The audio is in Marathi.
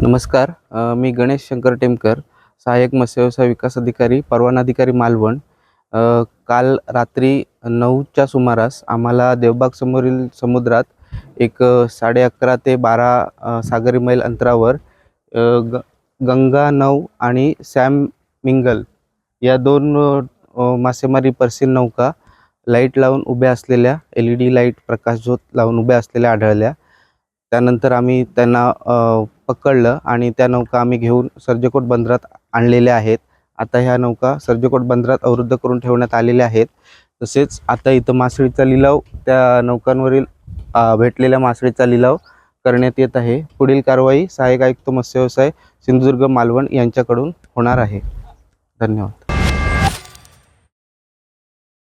नमस्कार. मी गणेश शंकर टेमकर, सहाय्यक मत्स्यव्यवसाय विकास अधिकारी, परवाना अधिकारी मालवण. काल रात्री 9च्या सुमारास आम्हाला देवबाग समोरील समुद्रात एक 11:30 ते 12 सागरी मैल अंतरावर अ, ग गंगा 9 आणि सॅम मिंगल या 2 मासेमारी पर्सील नौका लाईट लावून उभ्या असलेल्या LED लाईट प्रकाशझोत लावून उभ्या असलेल्या आढळल्या. त्यानंतर आम्ही त्यांना पकडलं आणि त्या नौका आम्ही घेऊन सर्जेकोट बंदरात आणलेल्या आहेत. आता ह्या नौका सर्जेकोट बंदरात अवरुद्ध करून ठेवण्यात आलेल्या आहेत. तसेच आता इथं मासळीचा लिलाव त्या नौकांवरील भेटलेल्या मासळीचा लिलाव करण्यात येत आहे. पुढील कारवाई सहाय्यक आयुक्त मत्स्यव्यवसाय सिंधुदुर्ग मालवण यांच्याकडून होणार आहे. धन्यवाद.